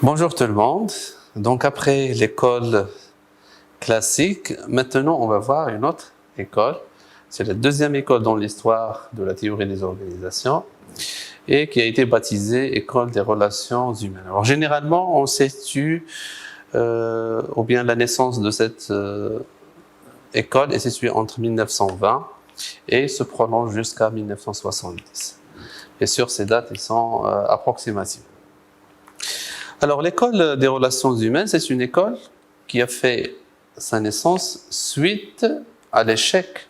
Bonjour tout le monde. Donc après l'école classique, maintenant on va voir une autre école. C'est la deuxième école dans l'histoire de la théorie des organisations et qui a été baptisée École des relations humaines. Alors généralement on situe, ou bien la naissance de cette école est située entre 1920 et se prolonge jusqu'à 1970. Et sur ces dates, ils sont approximatives. Alors, l'école des relations humaines, c'est une école qui a fait sa naissance suite à l'échec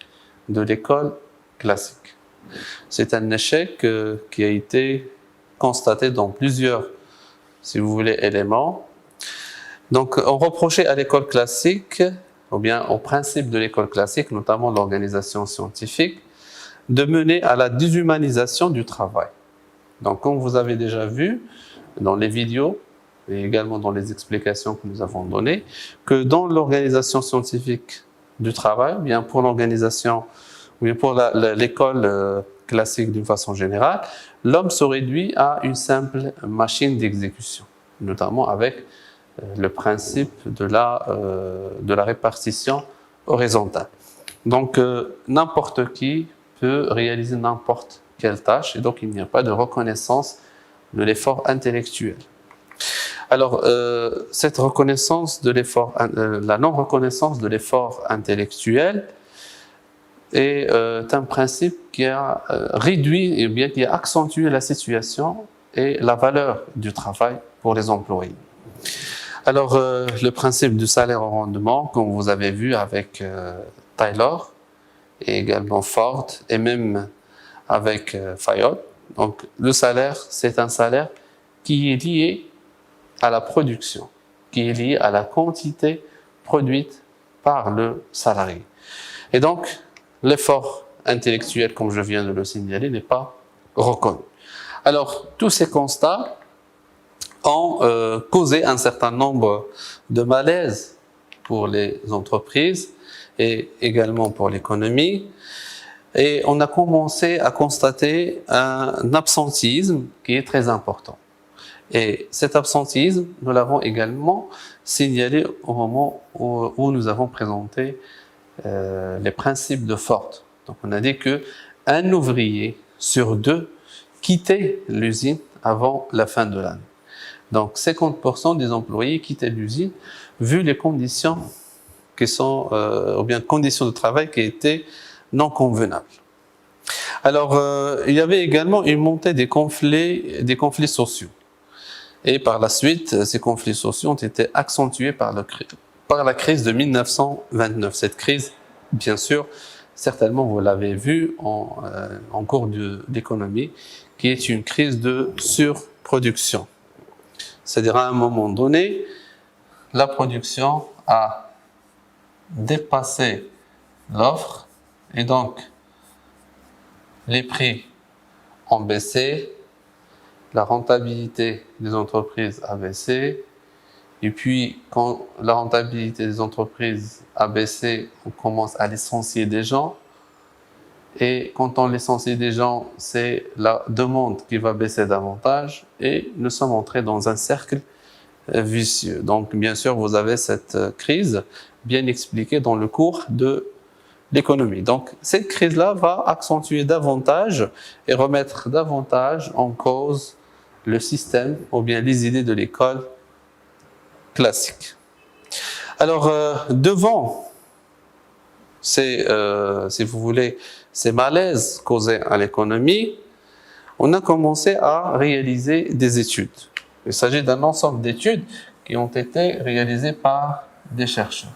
de l'école classique. C'est un échec qui a été constaté dans plusieurs, si vous voulez, éléments. Donc, on reprochait à l'école classique, ou bien au principe de l'école classique, notamment l'organisation scientifique, de mener à la déshumanisation du travail. Donc, comme vous avez déjà vu dans les vidéos, et également dans les explications que nous avons données, que dans l'organisation scientifique du travail, bien pour l'organisation, ou bien pour l'école classique d'une façon générale, l'homme se réduit à une simple machine d'exécution, notamment avec le principe de la répartition horizontale. Donc, n'importe qui peut réaliser n'importe quelle tâche, et donc il n'y a pas de reconnaissance de l'effort intellectuel. Alors, cette reconnaissance de l'effort, la non-reconnaissance de l'effort intellectuel est un principe qui a réduit et bien qui a accentué la situation et la valeur du travail pour les employés. Alors, le principe du salaire au rendement, comme vous avez vu avec Taylor et également Ford et même avec Fayol. Donc, le salaire, c'est un salaire qui est lié à la production, qui est liée à la quantité produite par le salarié. Et donc, l'effort intellectuel, comme je viens de le signaler, n'est pas reconnu. Alors, tous ces constats ont causé un certain nombre de malaises pour les entreprises et également pour l'économie. Et on a commencé à constater un absentisme qui est très important. Et cet absentisme, nous l'avons également signalé au moment où nous avons présenté les principes de Ford. Donc on a dit qu'un ouvrier sur deux quittait l'usine avant la fin de l'année. Donc 50% des employés quittaient l'usine vu les conditions qui sont, ou bien conditions de travail qui étaient non convenables. Alors il y avait également une montée des conflits sociaux. Et par la suite, ces conflits sociaux ont été accentués par la crise de 1929. Cette crise, bien sûr, certainement vous l'avez vu en cours d'économie, qui est une crise de surproduction. C'est-à-dire à un moment donné, la production a dépassé l'offre et donc les prix ont baissé. La rentabilité des entreprises a baissé. Et puis, quand la rentabilité des entreprises a baissé, on commence à licencier des gens. Et quand on licencie des gens, c'est la demande qui va baisser davantage. Et nous sommes entrés dans un cercle vicieux. Donc, bien sûr, vous avez cette crise bien expliquée dans le cours de l'économie. Donc, cette crise-là va accentuer davantage et remettre davantage en cause le système ou bien les idées de l'école classique. Alors, devant ces, si vous voulez, ces malaises causés à l'économie, on a commencé à réaliser des études. Il s'agit d'un ensemble d'études qui ont été réalisées par des chercheurs.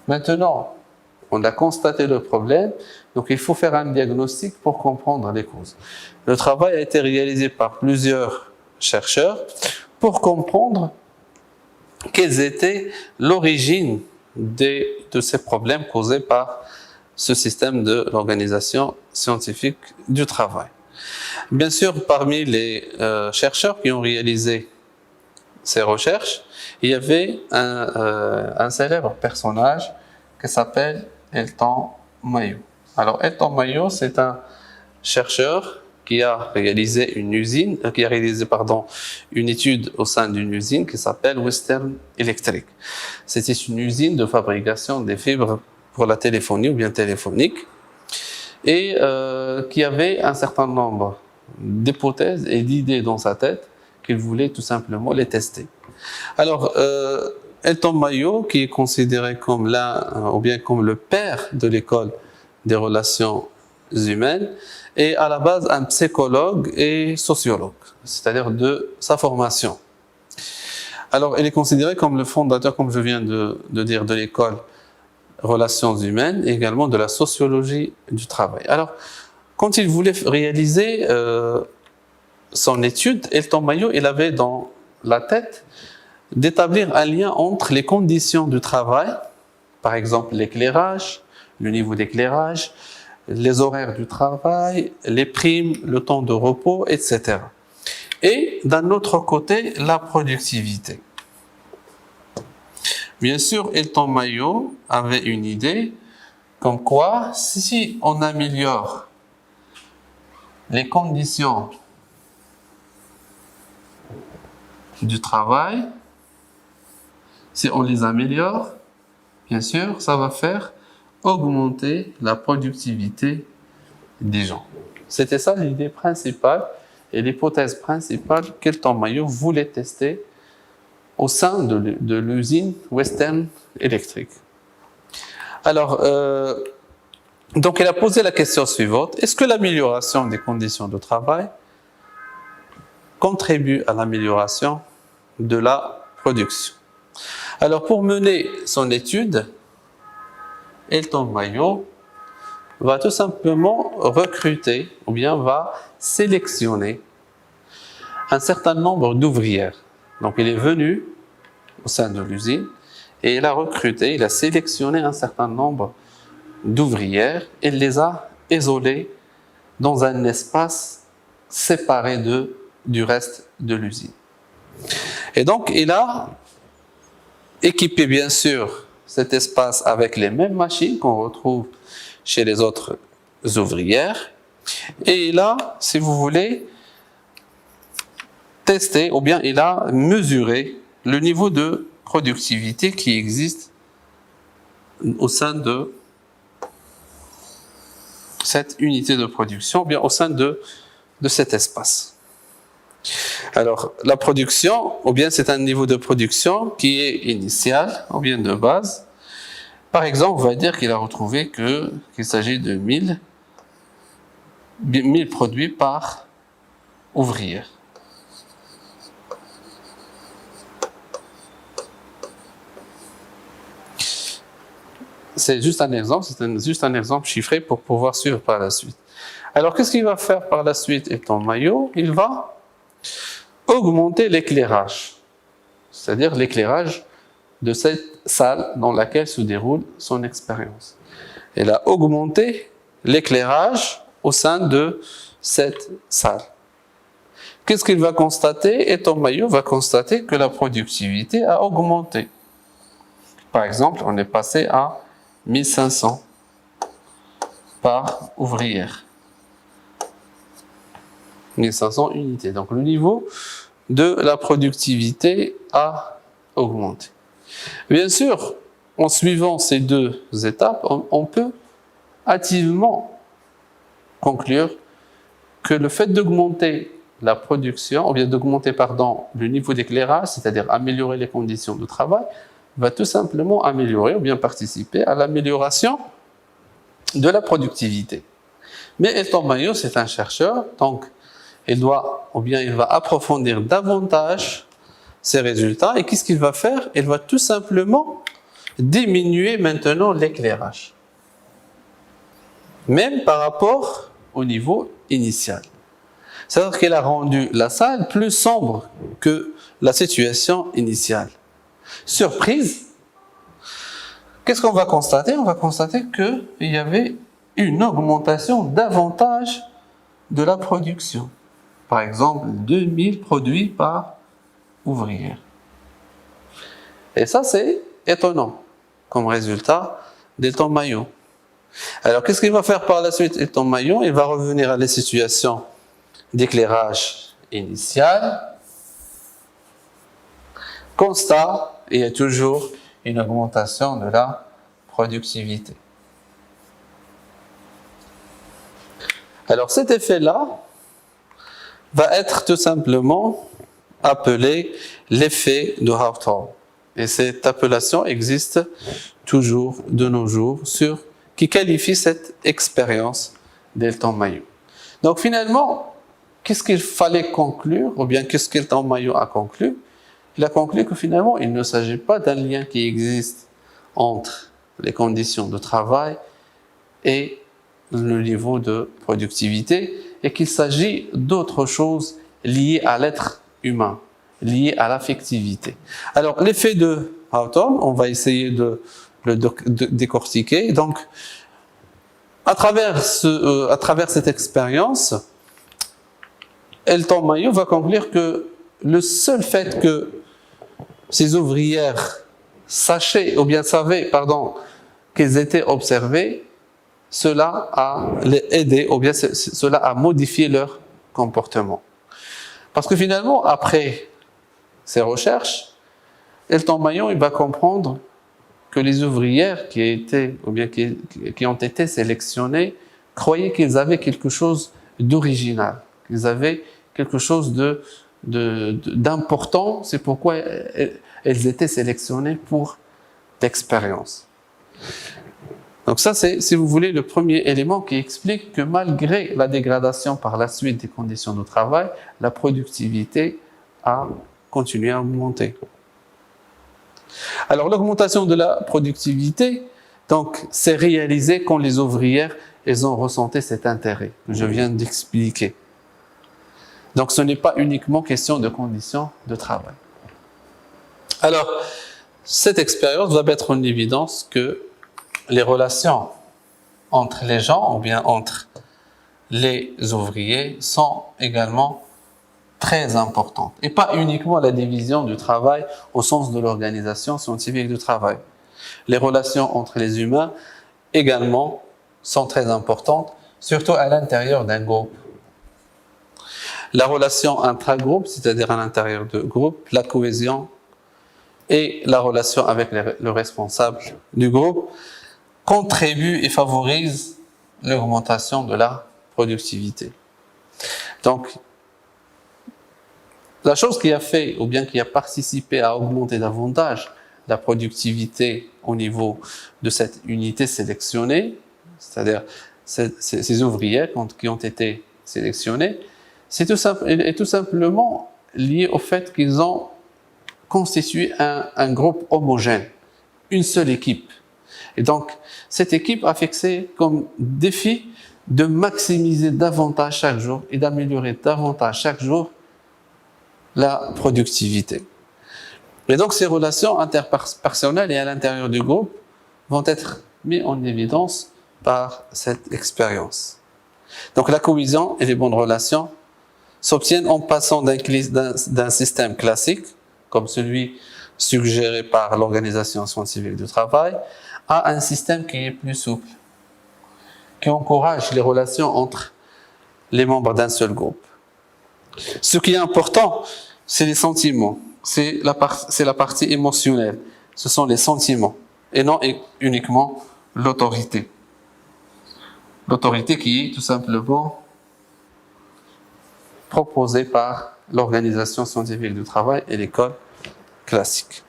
Maintenant, on a constaté le problème, donc il faut faire un diagnostic pour comprendre les causes. Le travail a été réalisé par plusieurs chercheurs pour comprendre quelles étaient l'origine de ces problèmes causés par ce système de l'organisation scientifique du travail. Bien sûr, parmi les chercheurs qui ont réalisé ces recherches, il y avait un célèbre personnage qui s'appelle Elton Mayo. Alors, Elton Mayo, c'est un chercheur qui a réalisé une étude au sein d'une usine qui s'appelle Western Electric. C'était une usine de fabrication des fibres pour la téléphonie ou bien téléphonique, et qui avait un certain nombre d'hypothèses et d'idées dans sa tête qu'il voulait tout simplement les tester. Alors, Elton Mayo, qui est considéré comme l'un ou bien comme le père de l'école des relations humaines, est à la base un psychologue et sociologue, c'est-à-dire de sa formation. Alors, il est considéré comme le fondateur, comme je viens de dire, de l'école relations humaines et également de la sociologie du travail. Alors, quand il voulait réaliser son étude, Elton Mayo, il avait dans la tête d'établir un lien entre les conditions du travail, par exemple l'éclairage, le niveau d'éclairage, les horaires du travail, les primes, le temps de repos, etc. Et d'un autre côté, la productivité. Bien sûr, Elton Mayo avait une idée comme quoi, si on améliore les conditions du travail, si on les améliore, bien sûr, ça va faire augmenter la productivité des gens. C'était ça l'idée principale et l'hypothèse principale qu'Elton Mayo voulait tester au sein de l'usine Western Electric. Alors, donc il a posé la question suivante: est-ce que l'amélioration des conditions de travail contribue à l'amélioration de la production? Alors, pour mener son étude, Elton Mayo va tout simplement recruter ou bien va sélectionner un certain nombre d'ouvrières. Donc, il est venu au sein de l'usine et il a recruté, il a sélectionné un certain nombre d'ouvrières et il les a isolées dans un espace séparé du reste de l'usine. Et donc, il a équipé bien sûr cet espace avec les mêmes machines qu'on retrouve chez les autres ouvrières. Et il a, si vous voulez, testé ou bien il a mesuré le niveau de productivité qui existe au sein de cette unité de production, ou bien au sein de cet espace. Alors, la production, ou bien c'est un niveau de production qui est initial, ou bien de base. Par exemple, on va dire qu'il a retrouvé qu'il s'agit de 1000 produits par ouvrière. C'est juste un exemple, juste un exemple chiffré pour pouvoir suivre par la suite. Alors, qu'est-ce qu'il va faire par la suite, Elton Mayo? Il va augmenter l'éclairage, c'est-à-dire l'éclairage de cette salle dans laquelle se déroule son expérience. Il a augmenté l'éclairage au sein de cette salle. Qu'est-ce qu'il va constater? Elton Mayo va constater que la productivité a augmenté. Par exemple, on est passé à 1500 par ouvrière. 1500 unités. Donc le niveau de la productivité a augmenté. Bien sûr, en suivant ces deux étapes, on peut hâtivement conclure que le fait d'augmenter la production, ou bien d'augmenter, le niveau d'éclairage, c'est-à-dire améliorer les conditions de travail, va tout simplement améliorer ou bien participer à l'amélioration de la productivité. Mais Elton Mayo, c'est un chercheur, donc il va approfondir davantage ses résultats. Et qu'est-ce qu'il va faire? Il va tout simplement diminuer maintenant l'éclairage, même par rapport au niveau initial. C'est-à-dire qu'il a rendu la salle plus sombre que la situation initiale. Surprise, qu'est-ce qu'on va constater? On va constater qu'il y avait une augmentation davantage de la production. Par exemple, 2000 produits par ouvrière. Et ça, c'est étonnant comme résultat d'Elton Mayo. Alors, qu'est-ce qu'il va faire par la suite, Elton Mayo? Il va revenir à la situation d'éclairage initial. Constat, il y a toujours une augmentation de la productivité. Alors cet effet-là va être tout simplement appelé l'effet de Hawthorne. Et cette appellation existe toujours de nos jours qui qualifie cette expérience d'Elton Maillot. Donc finalement, qu'est-ce qu'il fallait conclure, ou bien qu'est-ce qu'Elton Maillot a conclu? Il a conclu que finalement, il ne s'agit pas d'un lien qui existe entre les conditions de travail et le niveau de productivité, et qu'il s'agit d'autre chose liée à l'être humain, liée à l'affectivité. Alors, l'effet de Hawthorne, on va essayer de le décortiquer. Donc, à travers cette expérience, Elton Maillot va conclure que le seul fait que ces ouvrières savaient qu'elles étaient observées, cela a les aidé, ou bien cela a modifié leur comportement. Parce que finalement, après ces recherches, Elton Maillot il va comprendre que les ouvrières qui ont été sélectionnées croyaient qu'ils avaient quelque chose d'original, qu'ils avaient quelque chose d'important. C'est pourquoi elles étaient sélectionnées pour l'expérience. Donc ça, c'est, si vous voulez, le premier élément qui explique que malgré la dégradation par la suite des conditions de travail, la productivité a continué à augmenter. Alors l'augmentation de la productivité, donc, s'est réalisée quand les ouvrières, elles ont ressenti cet intérêt que je viens d'expliquer. Donc ce n'est pas uniquement question de conditions de travail. Alors, cette expérience va mettre en évidence que les relations entre les gens, ou bien entre les ouvriers, sont également très importantes. Et pas uniquement la division du travail au sens de l'organisation scientifique du travail. Les relations entre les humains également sont très importantes, surtout à l'intérieur d'un groupe. La relation intra-groupe, c'est-à-dire à l'intérieur de groupe, la cohésion et la relation avec le responsable du groupe contribue et favorise l'augmentation de la productivité. Donc, la chose qui a fait, ou bien qui a participé à augmenter davantage la productivité au niveau de cette unité sélectionnée, c'est-à-dire ces ouvrières qui ont été sélectionnées, c'est tout simplement lié au fait qu'ils ont constitué un groupe homogène, une seule équipe. Et donc, cette équipe a fixé comme défi de maximiser davantage chaque jour et d'améliorer davantage chaque jour la productivité. Et donc, ces relations interpersonnelles et à l'intérieur du groupe vont être mises en évidence par cette expérience. Donc, la cohésion et les bonnes relations s'obtiennent en passant d'un système classique, comme celui suggéré par l'Organisation scientifique du travail, à un système qui est plus souple, qui encourage les relations entre les membres d'un seul groupe. Ce qui est important, c'est les sentiments, c'est la partie émotionnelle, ce sont les sentiments, et non uniquement l'autorité. L'autorité qui est tout simplement proposée par l'Organisation scientifique du travail et l'école classique.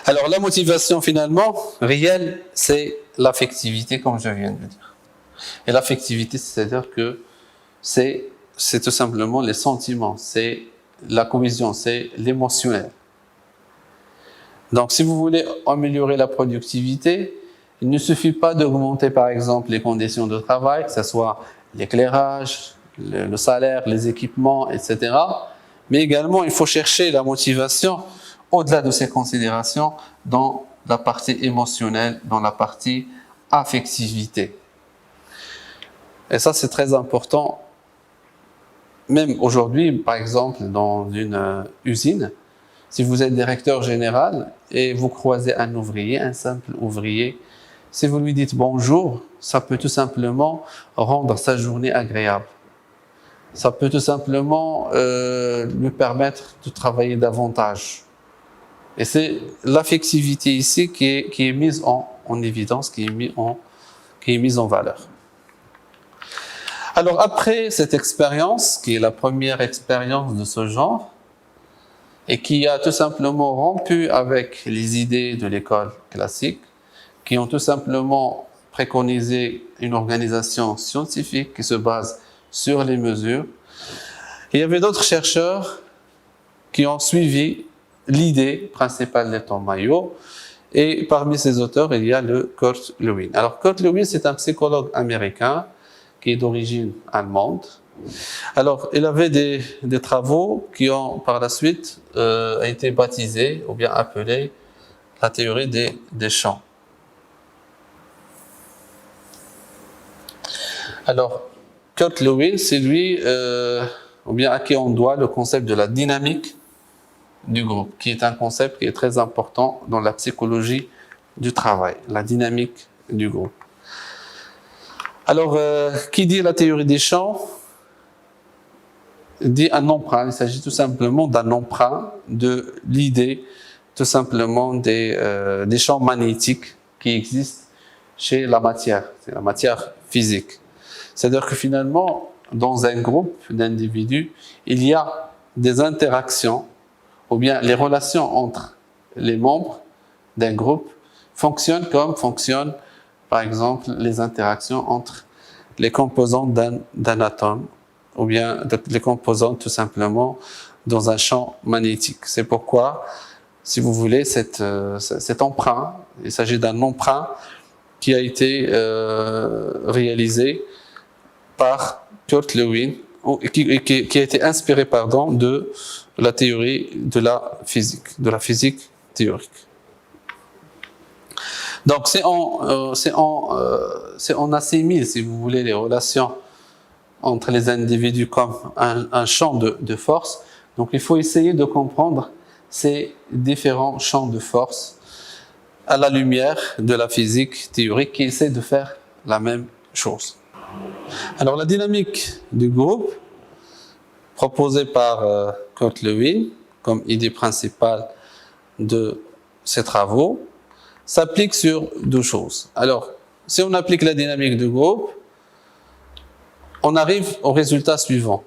Alors la motivation finalement réelle, c'est l'affectivité comme je viens de le dire. Et l'affectivité, c'est-à-dire que c'est tout simplement les sentiments, c'est la cohésion, c'est l'émotionnel. Donc si vous voulez améliorer la productivité, il ne suffit pas d'augmenter par exemple les conditions de travail, que ce soit l'éclairage, le salaire, les équipements, etc. Mais également il faut chercher la motivation au-delà de ces considérations dans la partie émotionnelle, dans la partie affectivité. Et ça c'est très important. Même aujourd'hui, par exemple, dans une usine, si vous êtes directeur général et vous croisez un ouvrier, un simple ouvrier Si vous lui dites bonjour, ça peut tout simplement rendre sa journée agréable. Ça peut tout simplement lui permettre de travailler davantage. Et c'est l'affectivité ici qui est mise en évidence, qui est mise en valeur. Alors après cette expérience, qui est la première expérience de ce genre, et qui a tout simplement rompu avec les idées de l'école classique, qui ont tout simplement préconisé une organisation scientifique qui se base sur les mesures. Il y avait d'autres chercheurs qui ont suivi l'idée principale des Mayo, et parmi ces auteurs, il y a le Kurt Lewin. Alors Kurt Lewin, c'est un psychologue américain qui est d'origine allemande. Alors, il avait des travaux qui ont par la suite été baptisés ou bien appelés la théorie des champs. Alors, Kurt Lewin, c'est lui, ou bien à qui on doit le concept de la dynamique du groupe, qui est un concept qui est très important dans la psychologie du travail, la dynamique du groupe. Alors, qui dit la théorie des champs dit un emprunt. Il s'agit tout simplement d'un emprunt de l'idée, tout simplement des champs magnétiques qui existent chez la matière, c'est la matière physique. C'est-à-dire que finalement, dans un groupe d'individus, il y a des interactions, ou bien les relations entre les membres d'un groupe fonctionnent comme fonctionnent, par exemple, les interactions entre les composants d'un atome, ou bien les composants tout simplement dans un champ magnétique. C'est pourquoi, si vous voulez, cet emprunt, il s'agit d'un emprunt qui a été réalisé par Kurt Lewin, qui a été inspiré de la théorie de la physique théorique. Donc c'est on assimile, si vous voulez, les relations entre les individus comme un champ de force. Donc il faut essayer de comprendre ces différents champs de force à la lumière de la physique théorique qui essaie de faire la même chose. Alors la dynamique du groupe proposée par Kurt Lewin comme idée principale de ses travaux s'applique sur deux choses. Alors, si on applique la dynamique du groupe, on arrive au résultat suivant.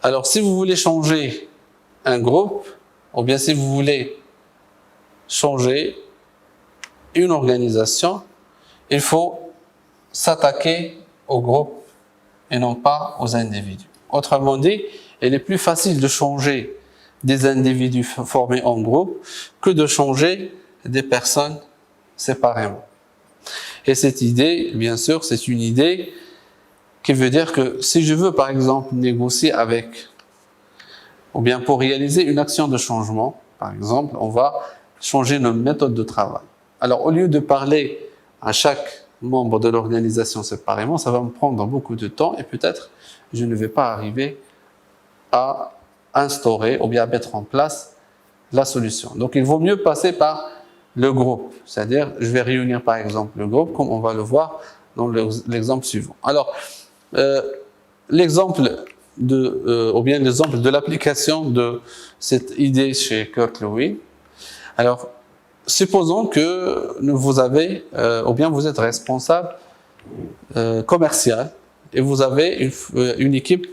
Alors, si vous voulez changer un groupe, ou bien si vous voulez changer une organisation, il faut s'attaquer au groupe et non pas aux individus. Autrement dit, il est plus facile de changer des individus formés en groupe que de changer des personnes séparément. Et cette idée, bien sûr, c'est une idée qui veut dire que si je veux, par exemple, négocier avec, ou bien pour réaliser une action de changement, par exemple, on va changer notre méthode de travail. Alors, au lieu de parler à chaque membre de l'organisation séparément, ça va me prendre beaucoup de temps et peut-être je ne vais pas arriver à instaurer ou bien à mettre en place la solution. Donc, il vaut mieux passer par le groupe, c'est-à-dire je vais réunir par exemple le groupe comme on va le voir dans l'exemple suivant. Alors, l'exemple de l'application de cette idée chez Kurt Lewin. Alors, supposons que vous avez, ou bien vous êtes responsable commercial et vous avez une équipe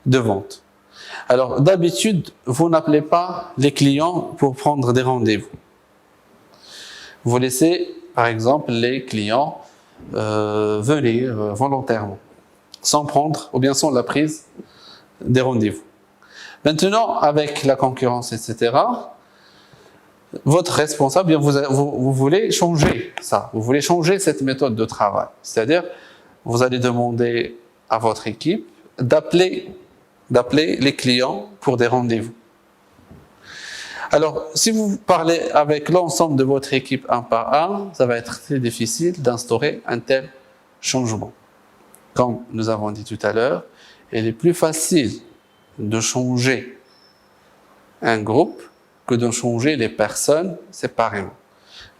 de vente. Alors, d'habitude, vous n'appelez pas les clients pour prendre des rendez-vous. Vous laissez, par exemple, les clients venir volontairement, sans prendre, ou bien sans la prise des rendez-vous. Maintenant, avec la concurrence, etc., votre responsable, vous voulez changer ça, vous voulez changer cette méthode de travail. C'est-à-dire, vous allez demander à votre équipe d'appeler les clients pour des rendez-vous. Alors, si vous parlez avec l'ensemble de votre équipe un par un, ça va être très difficile d'instaurer un tel changement. Comme nous avons dit tout à l'heure, il est plus facile de changer un groupe que de changer les personnes séparément.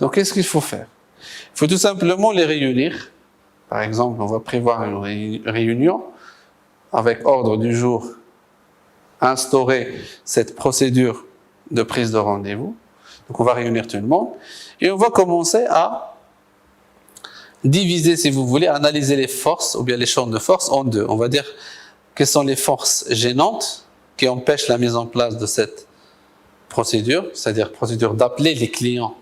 Donc, qu'est-ce qu'il faut faire? Il faut tout simplement les réunir. Par exemple, on va prévoir une réunion avec ordre du jour, instaurer cette procédure de prise de rendez-vous. Donc on va réunir tout le monde et on va commencer à diviser, si vous voulez, analyser les forces ou bien les champs de force en deux. On va dire quelles sont les forces gênantes qui empêchent la mise en place de cette procédure, c'est-à-dire procédure d'appeler les clients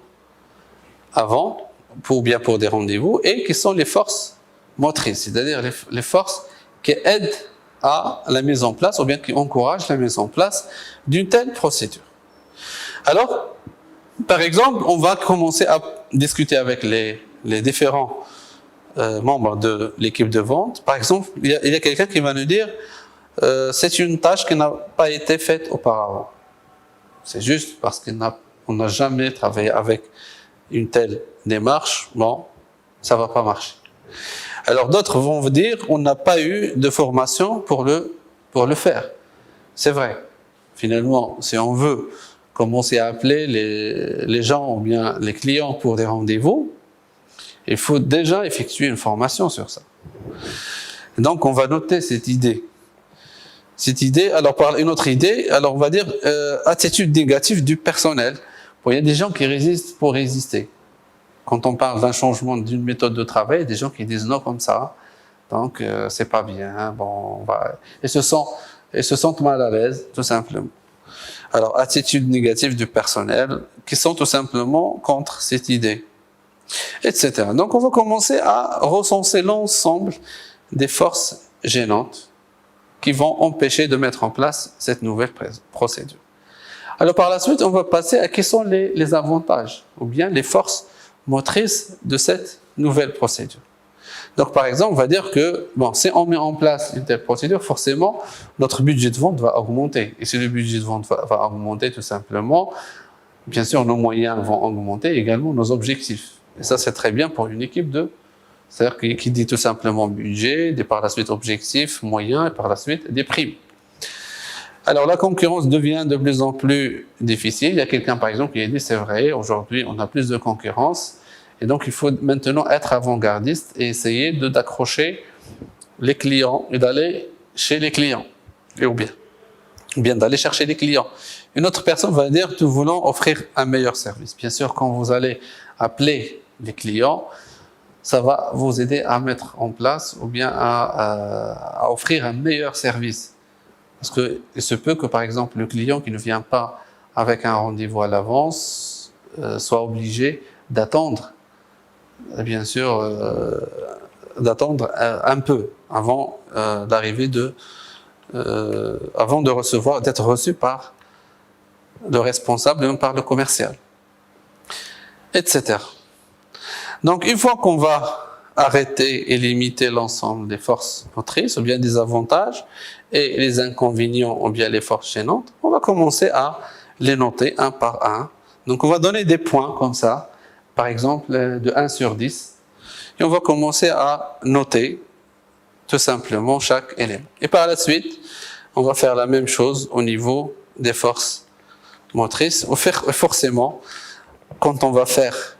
avant, pour des rendez-vous, et quelles sont les forces motrices, c'est-à-dire les forces qui aident à la mise en place ou bien qui encouragent la mise en place d'une telle procédure. Alors, par exemple, on va commencer à discuter avec les différents membres de l'équipe de vente. Par exemple, il y a quelqu'un qui va nous dire c'est une tâche qui n'a pas été faite auparavant. C'est juste parce qu'on n'a jamais travaillé avec une telle démarche, bon, ça ne va pas marcher. Alors d'autres vont vous dire on n'a pas eu de formation pour le faire. C'est vrai. Finalement, si on veut commencer à appeler les gens ou bien les clients pour des rendez-vous, il faut déjà effectuer une formation sur ça. Donc on va noter cette idée. Alors par une autre idée, alors on va dire attitude négative du personnel. Bon, il y a des gens qui résistent pour résister. Quand on parle d'un changement d'une méthode de travail, il y a des gens qui disent non comme ça, donc c'est pas bien. Bon, et se sentent mal à l'aise, tout simplement. Alors attitude négative du personnel, qui sont tout simplement contre cette idée, etc. Donc on va commencer à recenser l'ensemble des forces gênantes qui vont empêcher de mettre en place cette nouvelle procédure. Alors par la suite, on va passer à quels sont les avantages ou bien les forces motrices de cette nouvelle procédure. Donc par exemple, on va dire que bon, si on met en place une telle procédure, forcément, notre budget de vente va augmenter. Et si le budget de vente va augmenter tout simplement, bien sûr, nos moyens vont augmenter, également nos objectifs. Et ça, c'est très bien pour une équipe c'est-à-dire qui dit tout simplement budget, et par la suite objectifs, moyens, et par la suite des primes. Alors la concurrence devient de plus en plus difficile. Il y a quelqu'un par exemple qui a dit c'est vrai, aujourd'hui on a plus de concurrence et donc il faut maintenant être avant-gardiste et essayer d'accrocher les clients et d'aller chez les clients, ou bien d'aller chercher les clients. Une autre personne va dire nous voulons offrir un meilleur service. Bien sûr, quand vous allez appeler les clients, ça va vous aider à mettre en place ou bien à offrir un meilleur service. Parce qu'il se peut que, par exemple, le client qui ne vient pas avec un rendez-vous à l'avance soit obligé d'attendre, bien sûr, d'attendre un peu avant d'arriver avant d'être reçu par le responsable, même par le commercial, etc. Donc, une fois qu'on va arrêter et limiter l'ensemble des forces motrices, ou bien des avantages, et les inconvénients, ou bien les forces gênantes, on va commencer à les noter un par un. Donc on va donner des points comme ça, par exemple de 1 sur 10, et on va commencer à noter tout simplement chaque élément. Et par la suite, on va faire la même chose au niveau des forces motrices. Forcément, quand on va faire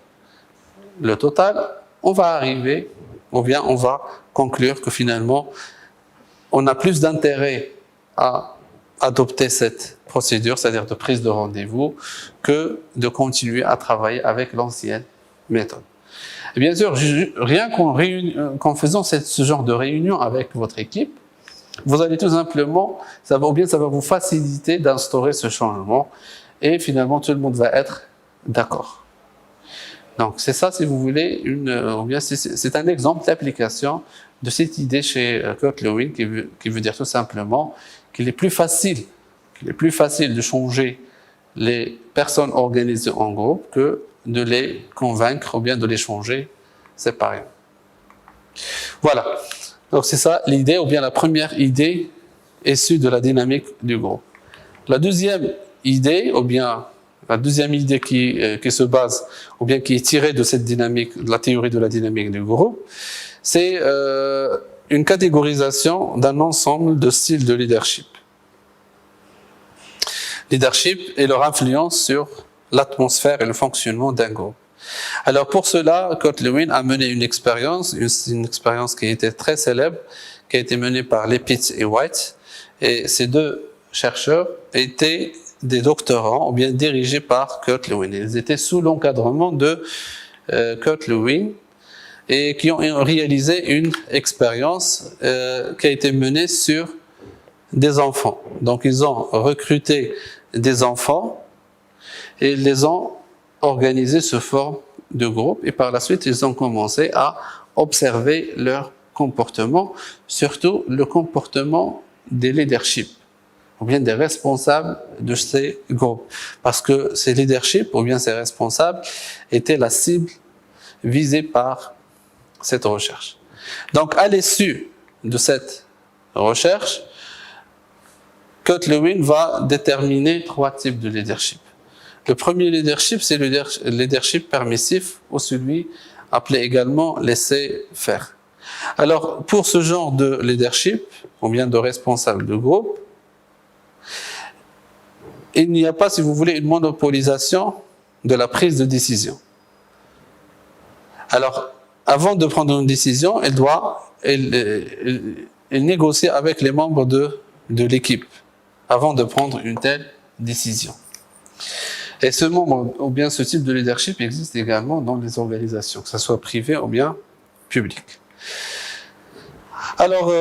le total, on va arriver, ou bien on va conclure que finalement, on a plus d'intérêt à adopter cette procédure, c'est-à-dire de prise de rendez-vous, que de continuer à travailler avec l'ancienne méthode. Et bien sûr, rien qu'en faisant ce genre de réunion avec votre équipe, vous allez tout simplement, ça va vous faciliter d'instaurer ce changement et finalement tout le monde va être d'accord. Donc c'est ça, si vous voulez, c'est un exemple d'application de cette idée chez Kurt Lewin qui veut dire tout simplement qu'il est plus facile de changer les personnes organisées en groupe que de les convaincre ou bien de les changer séparément. Voilà. Donc c'est ça l'idée, ou bien la première idée issue de la dynamique du groupe. La deuxième idée, ou bien la deuxième idée qui se base, ou bien qui est tirée de cette dynamique, de la théorie de la dynamique du groupe, c'est une catégorisation d'un ensemble de styles de leadership. Leadership et leur influence sur l'atmosphère et le fonctionnement d'un groupe. Alors pour cela, Kurt Lewin a mené une expérience qui a été très célèbre, qui a été menée par Lipitz et White. Et ces deux chercheurs étaient des doctorants, ou bien dirigés par Kurt Lewin. Ils étaient sous l'encadrement de Kurt Lewin et qui ont réalisé une expérience qui a été menée sur des enfants. Donc ils ont recruté des enfants et ils les ont organisés sous forme de groupe et par la suite ils ont commencé à observer leur comportement, surtout le comportement des leaderships ou bien des responsables de ces groupes, parce que ces leaderships ou bien ces responsables étaient la cible visée par cette recherche. Donc à l'issue de cette recherche, Kurt Lewin va déterminer 3 types de leadership. Le premier leadership, c'est le leadership permissif ou celui appelé également laisser-faire. Alors, pour ce genre de leadership, ou bien de responsable de groupe, il n'y a pas, si vous voulez, une monopolisation de la prise de décision. Alors, avant de prendre une décision, il négocie avec les membres de l'équipe avant de prendre une telle décision. Et ce membre, ou bien ce type de leadership existe également dans les organisations, que ce soit privées ou bien publiques. Alors,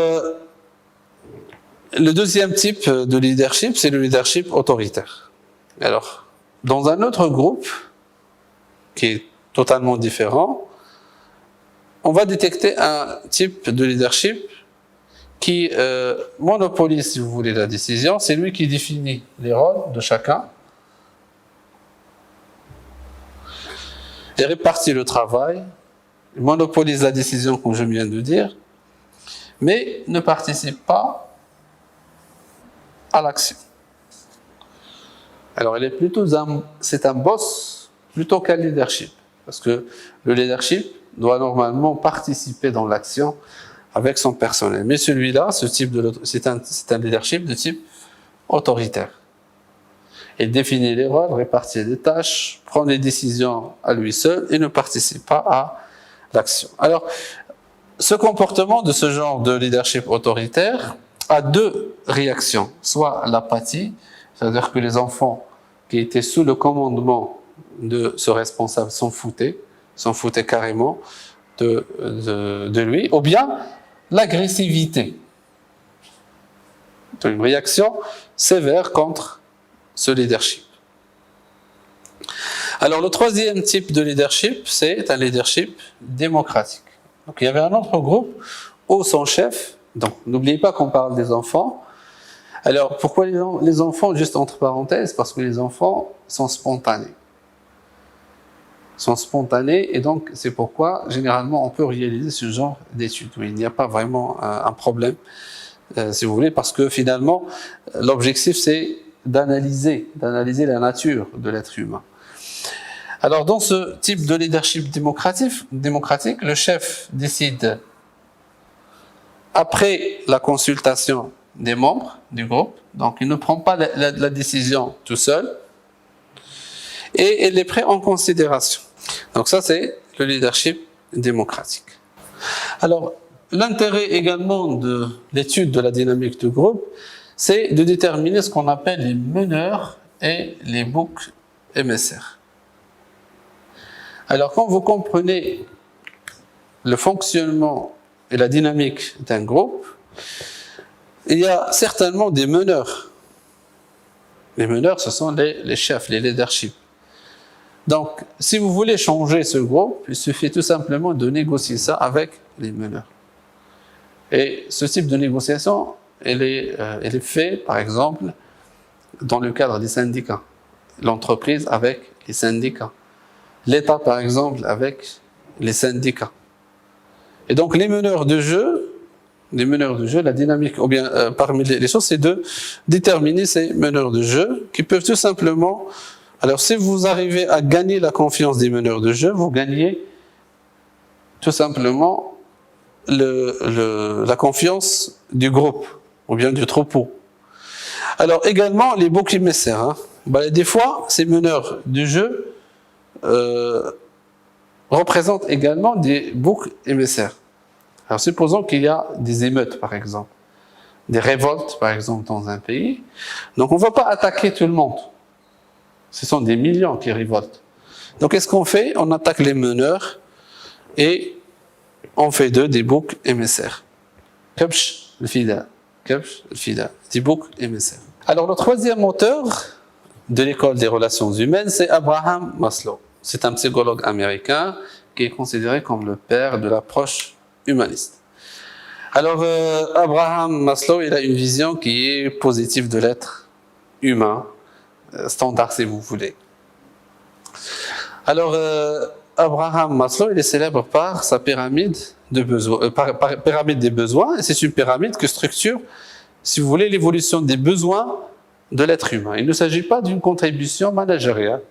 le deuxième type de leadership, c'est le leadership autoritaire. Alors, dans un autre groupe, qui est totalement différent, on va détecter un type de leadership qui monopolise, si vous voulez, la décision. C'est lui qui définit les rôles de chacun et répartit le travail, monopolise la décision, comme je viens de dire, mais ne participe pas à l'action. Alors, c'est un boss plutôt qu'un leadership, parce que le leadership doit normalement participer dans l'action avec son personnel. Mais celui-là, c'est un leadership de type autoritaire. Il définit les rôles, répartit les tâches, prend les décisions à lui seul et ne participe pas à l'action. Alors, ce comportement de ce genre de leadership autoritaire a 2 réactions. Soit l'apathie, c'est-à-dire que les enfants qui étaient sous le commandement de ce responsable s'en foutaient carrément de lui, ou bien l'agressivité. Une réaction sévère contre ce leadership. Alors le troisième type de leadership, c'est un leadership démocratique. Donc il y avait un autre groupe où son chef, donc n'oubliez pas qu'on parle des enfants. Alors pourquoi les enfants, juste entre parenthèses, parce que les enfants sont spontanés. Et donc c'est pourquoi généralement on peut réaliser ce genre d'études. Il n'y a pas vraiment un problème, si vous voulez, parce que finalement l'objectif c'est d'analyser la nature de l'être humain. Alors dans ce type de leadership démocratique, le chef décide après la consultation des membres du groupe, donc il ne prend pas la décision tout seul et il les prend en considération. Donc ça c'est le leadership démocratique. Alors l'intérêt également de l'étude de la dynamique du groupe, c'est de déterminer ce qu'on appelle les meneurs et les boucs émissaires. Alors quand vous comprenez le fonctionnement et la dynamique d'un groupe, il y a certainement des meneurs. Les meneurs, ce sont les chefs, les leaderships. Donc, si vous voulez changer ce groupe, il suffit tout simplement de négocier ça avec les meneurs. Et ce type de négociation, elle est fait, par exemple, dans le cadre des syndicats. L'entreprise avec les syndicats. L'État, par exemple, avec les syndicats. Et donc, les meneurs de jeu, la dynamique, ou bien parmi les choses, c'est de déterminer ces meneurs de jeu qui peuvent tout simplement... Alors, si vous arrivez à gagner la confiance des meneurs de jeu, vous gagnez tout simplement la confiance du groupe, ou bien du troupeau. Alors, également, les boucs émissaires. Des fois, ces meneurs de jeu représentent également des boucs émissaires. Alors supposons qu'il y a des émeutes par exemple, des révoltes par exemple dans un pays, donc on ne va pas attaquer tout le monde. Ce sont des millions qui révoltent. Donc qu'est-ce qu'on fait? On attaque les meneurs et on fait d'eux des boucs émissaires. Kabsh al-Fida. Kabsh al-Fida. Des boucs émissaires. Alors le troisième auteur de l'école des relations humaines, c'est Abraham Maslow. C'est un psychologue américain qui est considéré comme le père de l'approche humaniste. Alors Abraham Maslow, il a une vision qui est positive de l'être humain, standard si vous voulez. Alors Abraham Maslow, il est célèbre par sa pyramide de besoins, pyramide des besoins, et c'est une pyramide qui structure, si vous voulez, l'évolution des besoins de l'être humain. Il ne s'agit pas d'une contribution managériale,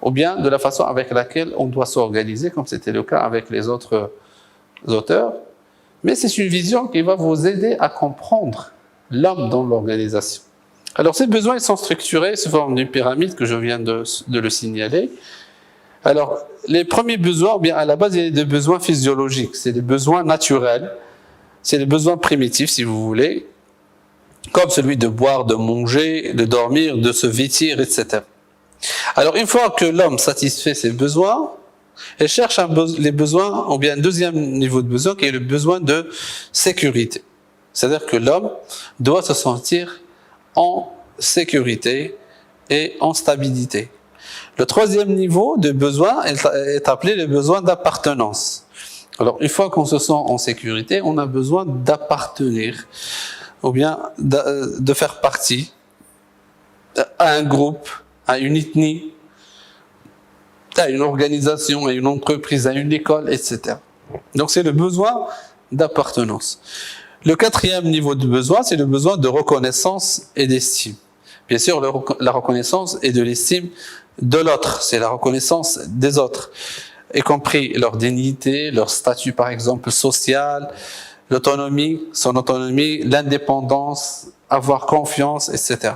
ou bien de la façon avec laquelle on doit s'organiser, comme c'était le cas avec les autres auteurs, mais c'est une vision qui va vous aider à comprendre l'homme dans l'organisation. Alors ces besoins ils sont structurés sous forme d'une pyramide que je viens de le signaler. Alors les premiers besoins, bien à la base il y a des besoins physiologiques, c'est des besoins naturels, c'est des besoins primitifs si vous voulez, comme celui de boire, de manger, de dormir, de se vêtir, etc. Alors une fois que l'homme satisfait ses besoins, il cherche les besoins, ou bien un deuxième niveau de besoin qui est le besoin de sécurité. C'est-à-dire que l'homme doit se sentir en sécurité et en stabilité. Le troisième niveau de besoin est appelé le besoin d'appartenance. Alors une fois qu'on se sent en sécurité, on a besoin d'appartenir, ou bien de faire partie à un groupe, à une ethnie, à une organisation, à une entreprise, à une école, etc. Donc c'est le besoin d'appartenance. Le quatrième niveau de besoin, c'est le besoin de reconnaissance et d'estime. Bien sûr, la reconnaissance et de l'estime de l'autre, c'est la reconnaissance des autres, y compris leur dignité, leur statut par exemple social, l'autonomie, son autonomie, l'indépendance, avoir confiance, etc.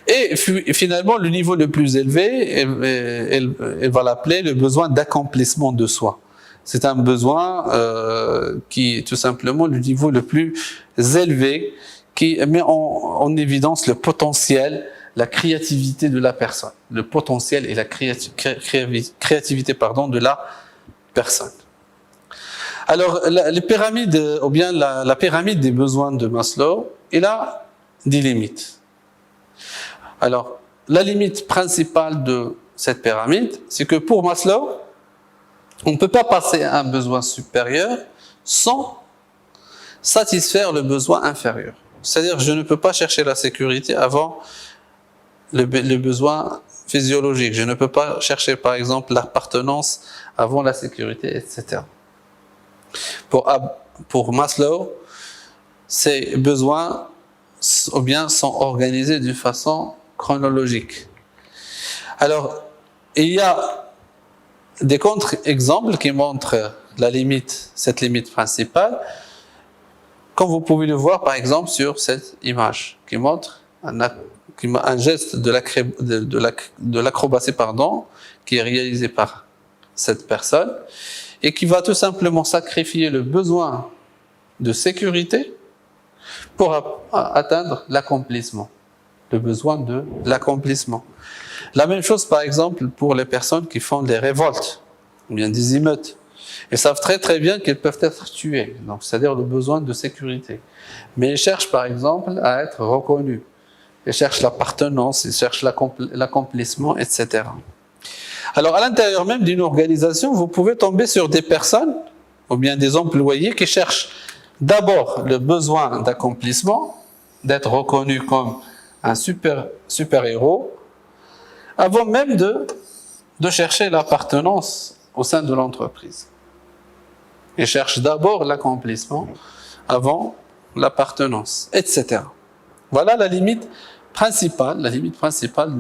Et finalement, le niveau le plus élevé, elle va l'appeler le besoin d'accomplissement de soi. C'est un besoin qui est tout simplement le niveau le plus élevé, qui met en évidence le potentiel, la créativité de la personne. Le potentiel et la créativité de la personne. Alors, les pyramides, ou bien la pyramide des besoins de Maslow, elle a des limites. Alors, la limite principale de cette pyramide, c'est que pour Maslow, on ne peut pas passer à un besoin supérieur sans satisfaire le besoin inférieur. C'est-à-dire, je ne peux pas chercher la sécurité avant le besoin physiologique. Je ne peux pas chercher, par exemple, l'appartenance avant la sécurité, etc. Pour Maslow, ces besoins ou bien sont organisés d'une façon chronologique. Alors, il y a des contre-exemples qui montrent cette limite principale, comme vous pouvez le voir par exemple sur cette image, qui montre un geste de l'acrobatie, qui est réalisé par cette personne, et qui va tout simplement sacrifier le besoin de sécurité pour atteindre l'accomplissement. Le besoin de l'accomplissement. La même chose par exemple pour les personnes qui font des révoltes ou bien des émeutes. Ils savent très très bien qu'ils peuvent être tués, donc c'est-à-dire le besoin de sécurité. Mais ils cherchent par exemple à être reconnus. Ils cherchent l'appartenance, ils cherchent l'accomplissement, etc. Alors à l'intérieur même d'une organisation, vous pouvez tomber sur des personnes ou bien des employés qui cherchent d'abord le besoin d'accomplissement, d'être reconnu comme un super-héros, avant même de chercher l'appartenance au sein de l'entreprise. Ils cherchent d'abord l'accomplissement avant l'appartenance, etc. Voilà la limite principale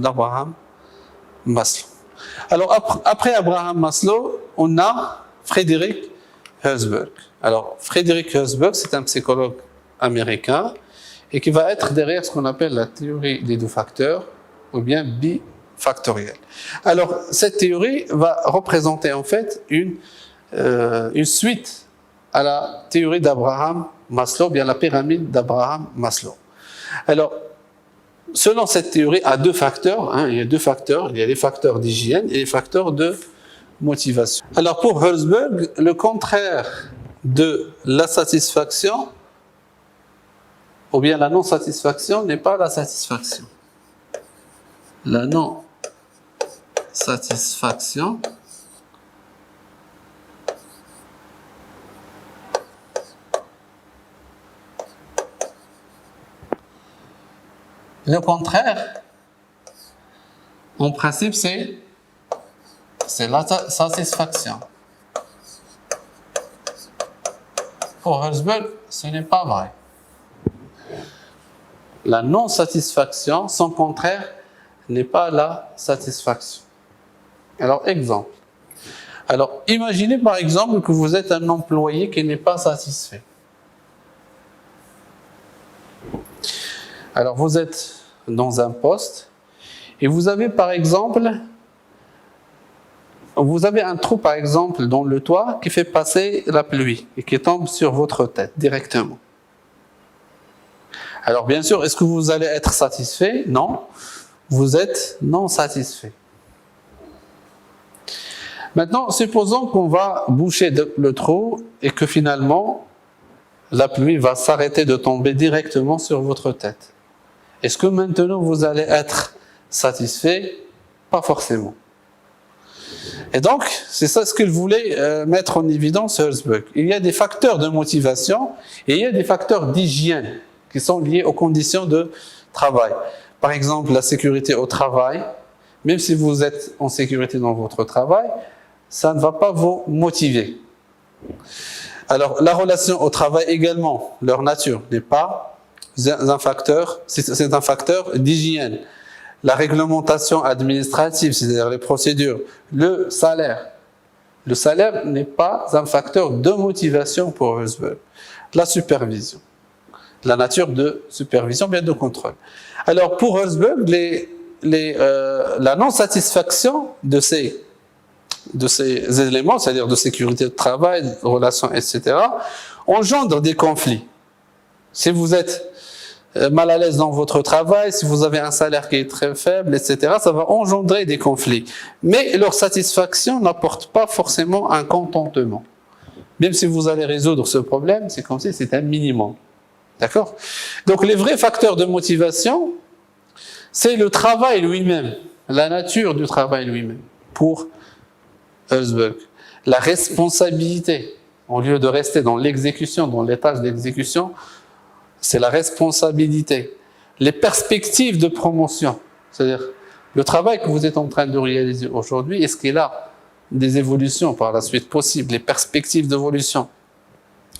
d'Abraham Maslow. Alors après Abraham Maslow, on a Frédéric Herzberg. Alors Frédéric Herzberg, c'est un psychologue américain et qui va être derrière ce qu'on appelle la théorie des deux facteurs, ou bien factoriel. Alors, cette théorie va représenter en fait une suite à la théorie d'Abraham Maslow, bien la pyramide d'Abraham Maslow. Alors, selon cette théorie, à deux facteurs, il y a deux facteurs, il y a les facteurs d'hygiène et les facteurs de motivation. Alors, pour Herzberg, le contraire de la satisfaction, ou bien la non-satisfaction, n'est pas la satisfaction. La non-satisfaction le contraire, en principe, c'est la satisfaction. Pour Herzberg, ce n'est pas vrai. La non-satisfaction, son contraire, n'est pas la satisfaction. Alors, exemple. Alors, imaginez par exemple que vous êtes un employé qui n'est pas satisfait. Alors, vous êtes dans un poste et vous avez par exemple, un trou par exemple dans le toit qui fait passer la pluie et qui tombe sur votre tête directement. Alors, bien sûr, est-ce que vous allez être satisfait? Non. Vous êtes non satisfait. Maintenant, supposons qu'on va boucher le trou et que finalement, la pluie va s'arrêter de tomber directement sur votre tête. Est-ce que maintenant vous allez être satisfait? Pas forcément. Et donc, c'est ça ce qu'il voulait mettre en évidence Herzberg. Il y a des facteurs de motivation et il y a des facteurs d'hygiène qui sont liés aux conditions de travail. Par exemple, la sécurité au travail. Même si vous êtes en sécurité dans votre travail, ça ne va pas vous motiver. Alors, la relation au travail également, leur nature n'est pas un facteur, c'est un facteur d'hygiène. La réglementation administrative, c'est-à-dire les procédures, le salaire. Le salaire n'est pas un facteur de motivation pour Herzberg. La supervision. La nature de supervision, bien de contrôle. Alors, pour Herzberg, la non-satisfaction de ces éléments, c'est-à-dire de sécurité de travail, de relations, etc., engendre des conflits. Si vous êtes mal à l'aise dans votre travail, si vous avez un salaire qui est très faible, etc., ça va engendrer des conflits. Mais leur satisfaction n'apporte pas forcément un contentement. Même si vous allez résoudre ce problème, c'est comme si c'était un minimum. D'accord? Donc les vrais facteurs de motivation, c'est le travail lui-même, la nature du travail lui-même, pour Herzberg. La responsabilité, au lieu de rester dans l'exécution, dans les tâches d'exécution, c'est la responsabilité. Les perspectives de promotion, c'est-à-dire le travail que vous êtes en train de réaliser aujourd'hui, est-ce qu'il a des évolutions par la suite possibles, les perspectives d'évolution,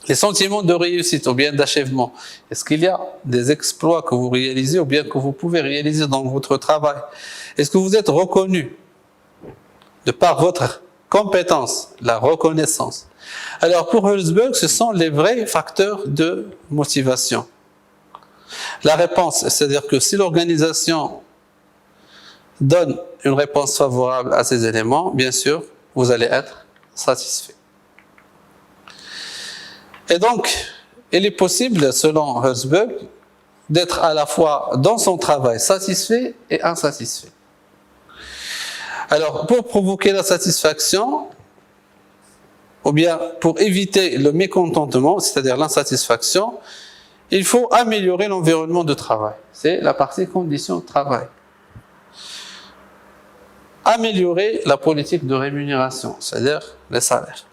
les sentiments de réussite ou bien d'achèvement, est-ce qu'il y a des exploits que vous réalisez ou bien que vous pouvez réaliser dans votre travail? Est-ce que vous êtes reconnu de par votre compétence, la reconnaissance? Alors pour Herzberg, ce sont les vrais facteurs de motivation. La réponse, c'est-à-dire que si l'organisation donne une réponse favorable à ces éléments, bien sûr, vous allez être satisfait. Et donc, il est possible, selon Herzberg, d'être à la fois dans son travail satisfait et insatisfait. Alors, pour provoquer la satisfaction, ou bien pour éviter le mécontentement, c'est-à-dire l'insatisfaction, il faut améliorer l'environnement de travail. C'est la partie conditions de travail. Améliorer la politique de rémunération, c'est-à-dire les salaires.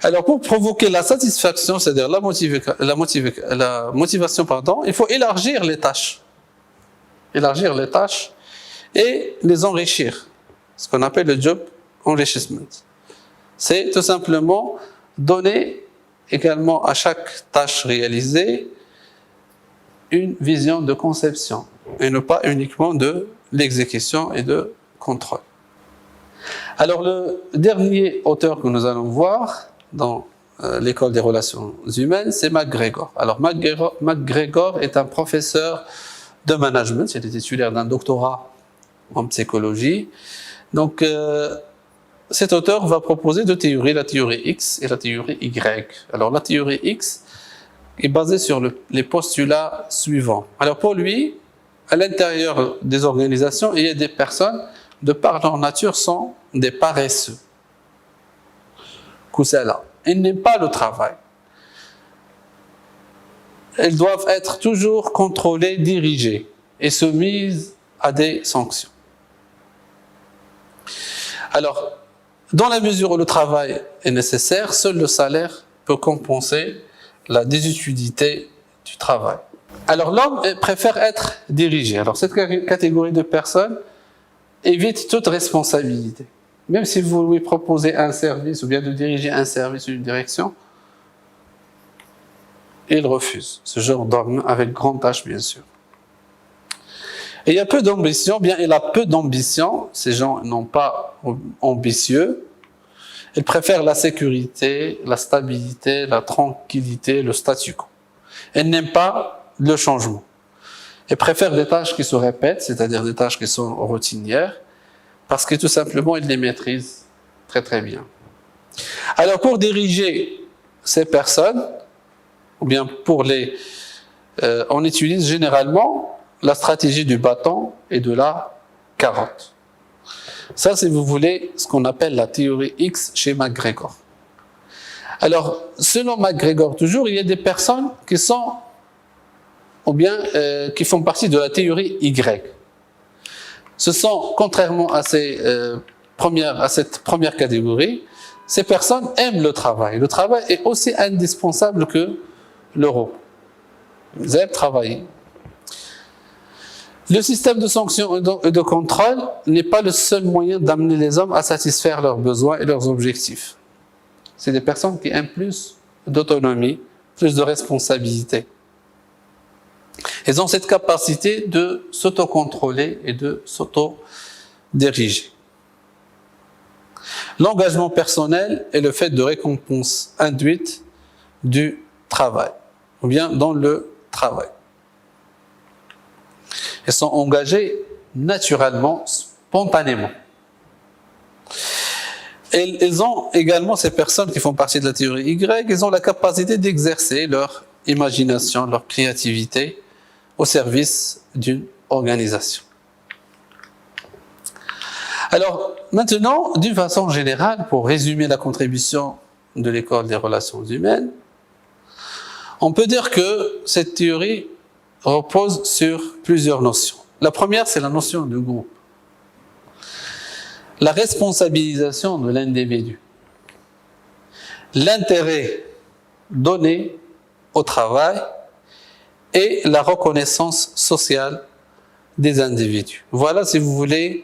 Alors, pour provoquer la satisfaction, c'est-à-dire la motivation, il faut élargir les tâches. Élargir les tâches et les enrichir. Ce qu'on appelle le job enrichment. C'est tout simplement donner également à chaque tâche réalisée une vision de conception et non pas uniquement de l'exécution et de contrôle. Alors le dernier auteur que nous allons voir dans l'école des relations humaines, c'est McGregor. Alors McGregor est un professeur de management, il est titulaire d'un doctorat en psychologie. Donc, cet auteur va proposer deux théories, la théorie X et la théorie Y. Alors, la théorie X est basée sur les postulats suivants. Alors, pour lui, à l'intérieur des organisations, il y a des personnes, de par leur nature, sont des paresseux. Kusala. Ils n'aiment pas le travail. Elles doivent être toujours contrôlées, dirigées et soumises à des sanctions. Alors, dans la mesure où le travail est nécessaire, seul le salaire peut compenser la désutilité du travail. Alors, l'homme préfère être dirigé. Alors, cette catégorie de personnes évite toute responsabilité. Même si vous lui proposez un service ou bien de diriger un service ou une direction, il refuse. Ce genre d'homme avec grande tâche, bien sûr. Et il y a peu d'ambition, bien il a peu d'ambition. Ces gens n'ont pas ambitieux. Ils préfèrent la sécurité, la stabilité, la tranquillité, le statu quo. Ils n'aiment pas le changement. Ils préfèrent des tâches qui se répètent, c'est-à-dire des tâches qui sont routinières, parce que tout simplement, ils les maîtrisent très très bien. Alors pour diriger ces personnes, ou bien pour les... on utilise généralement la stratégie du bâton et de la carotte. Ça, si vous voulez, ce qu'on appelle la théorie X chez McGregor. Alors, selon McGregor, toujours, il y a des personnes qui sont, ou bien qui font partie de la théorie Y. Ce sont, contrairement à cette première catégorie, ces personnes aiment le travail. Le travail est aussi indispensable que le repos. Ils aiment travailler. Le système de sanctions et de contrôle n'est pas le seul moyen d'amener les hommes à satisfaire leurs besoins et leurs objectifs. C'est des personnes qui aiment plus d'autonomie, plus de responsabilité. Ils ont cette capacité de s'autocontrôler et de s'auto-diriger. L'engagement personnel est le fait de récompense induite du travail, ou bien dans le travail. Ils sont engagés naturellement, spontanément. Et ils ont également, ces personnes qui font partie de la théorie Y, ils ont la capacité d'exercer leur imagination, leur créativité au service d'une organisation. Alors, maintenant, d'une façon générale, pour résumer la contribution de l'école des relations humaines, on peut dire que cette théorie repose sur plusieurs notions. La première, c'est la notion de groupe. La responsabilisation de l'individu. L'intérêt donné au travail et la reconnaissance sociale des individus. Voilà, si vous voulez,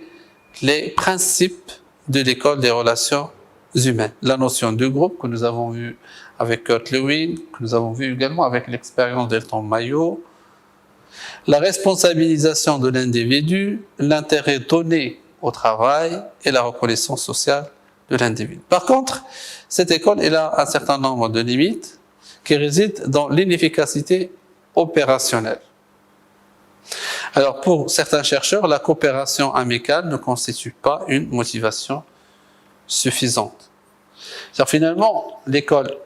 les principes de l'école des relations humaines. La notion de groupe que nous avons vu avec Kurt Lewin, que nous avons vu également avec l'expérience d'Elton Mayo, la responsabilisation de l'individu, l'intérêt donné au travail et la reconnaissance sociale de l'individu. Par contre, cette école elle a un certain nombre de limites qui résident dans l'inefficacité opérationnelle. Alors, pour certains chercheurs, la coopération amicale ne constitue pas une motivation suffisante. C'est-à-dire, finalement, l'école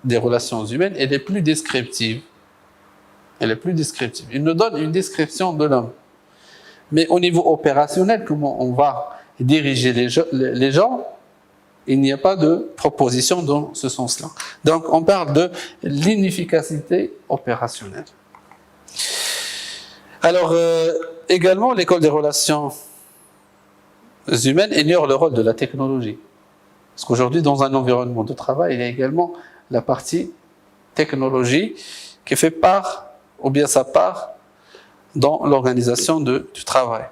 des relations humaines elle est plus descriptive. Elle est plus descriptive. Il nous donne une description de l'homme. Mais au niveau opérationnel, comment on va diriger les gens, il n'y a pas de proposition dans ce sens-là. Donc, on parle de l'inefficacité opérationnelle. Alors, également, l'école des relations humaines ignore le rôle de la technologie. Parce qu'aujourd'hui, dans un environnement de travail, il y a également la partie technologie qui fait part, ou bien sa part, dans l'organisation du travail.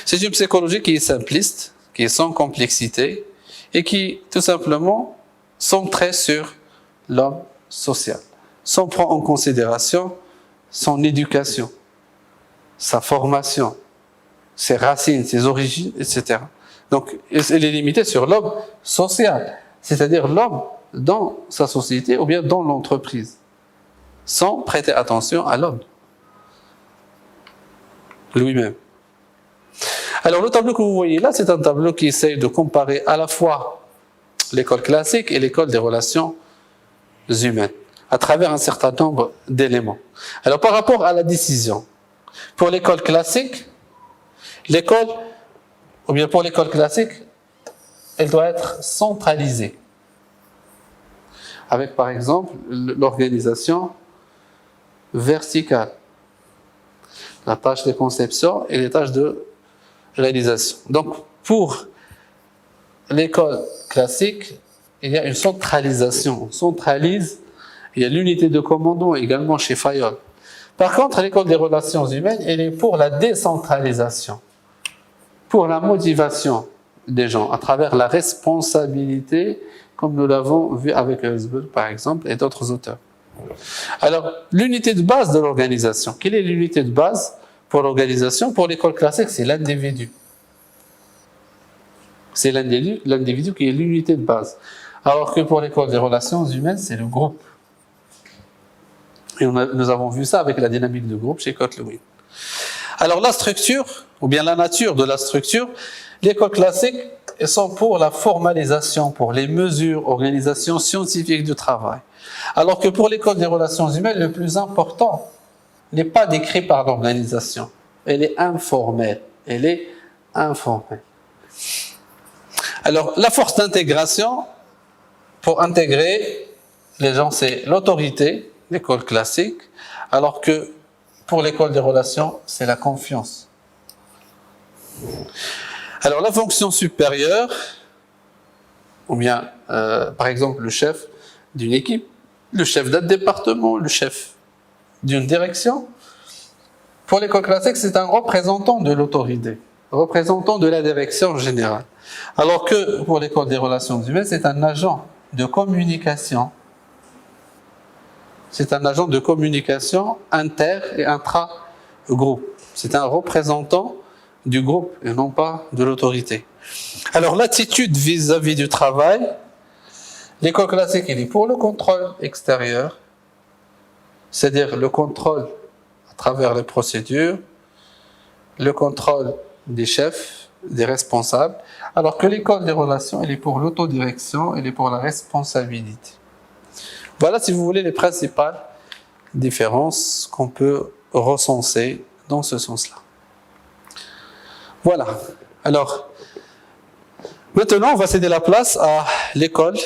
C'est une psychologie qui est simpliste, qui est sans complexité, et qui, tout simplement, centrée sur l'homme social, sans prendre en considération son éducation, sa formation, ses racines, ses origines, etc. Donc, elle est limitée sur l'homme social, c'est-à-dire l'homme dans sa société ou bien dans l'entreprise, sans prêter attention à l'homme. lui-même. Alors le tableau que vous voyez là, c'est un tableau qui essaye de comparer à la fois l'école classique et l'école des relations humaines, à travers un certain nombre d'éléments. Alors par rapport à la décision, pour l'école classique, pour l'école classique, elle doit être centralisée, avec par exemple l'organisation verticale, la tâche de conception et les tâches de réalisation. Donc pour l'école classique, il y a une centralisation. On centralise, il y a l'unité de commandement également chez Fayol. Par contre, l'école des relations humaines, elle est pour la décentralisation, pour la motivation des gens, à travers la responsabilité, comme nous l'avons vu avec Herzberg, par exemple, et d'autres auteurs. Alors, l'unité de base de l'organisation. Quelle est l'unité de base pour l'organisation? Pour l'école classique, c'est l'individu. C'est l'individu qui est l'unité de base. Alors que pour l'école des relations humaines, c'est le groupe. Et nous avons vu ça avec la dynamique de groupe chez Kotlowin. Alors la structure, ou bien la nature de la structure, l'école classique, elles sont pour la formalisation, pour les mesures, organisation scientifique du travail. Alors que pour l'école des relations humaines, le plus important n'est pas décrit par l'organisation. Elle est informelle. Elle est informelle. Alors, la force d'intégration, pour intégrer les gens, c'est l'autorité, l'école classique, alors que pour l'école des relations, c'est la confiance. Alors, la fonction supérieure, ou bien, par exemple, le chef d'une équipe, le chef d'un département, le chef d'une direction, pour l'école classique, c'est un représentant de l'autorité, représentant de la direction générale. Alors que pour l'école des relations humaines, c'est un agent de communication. C'est un agent de communication inter et intra-groupe. C'est un représentant du groupe et non pas de l'autorité. Alors l'attitude vis-à-vis du travail, l'école classique, elle est pour le contrôle extérieur, c'est-à-dire le contrôle à travers les procédures, le contrôle des chefs, des responsables, alors que l'école des relations, elle est pour l'autodirection, elle est pour la responsabilité. Voilà, si vous voulez, les principales différences qu'on peut recenser dans ce sens-là. Voilà. Alors, maintenant, on va céder la place à l'école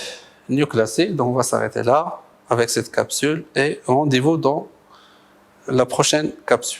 New Classique, donc on va s'arrêter là avec cette capsule et rendez-vous dans la prochaine capsule.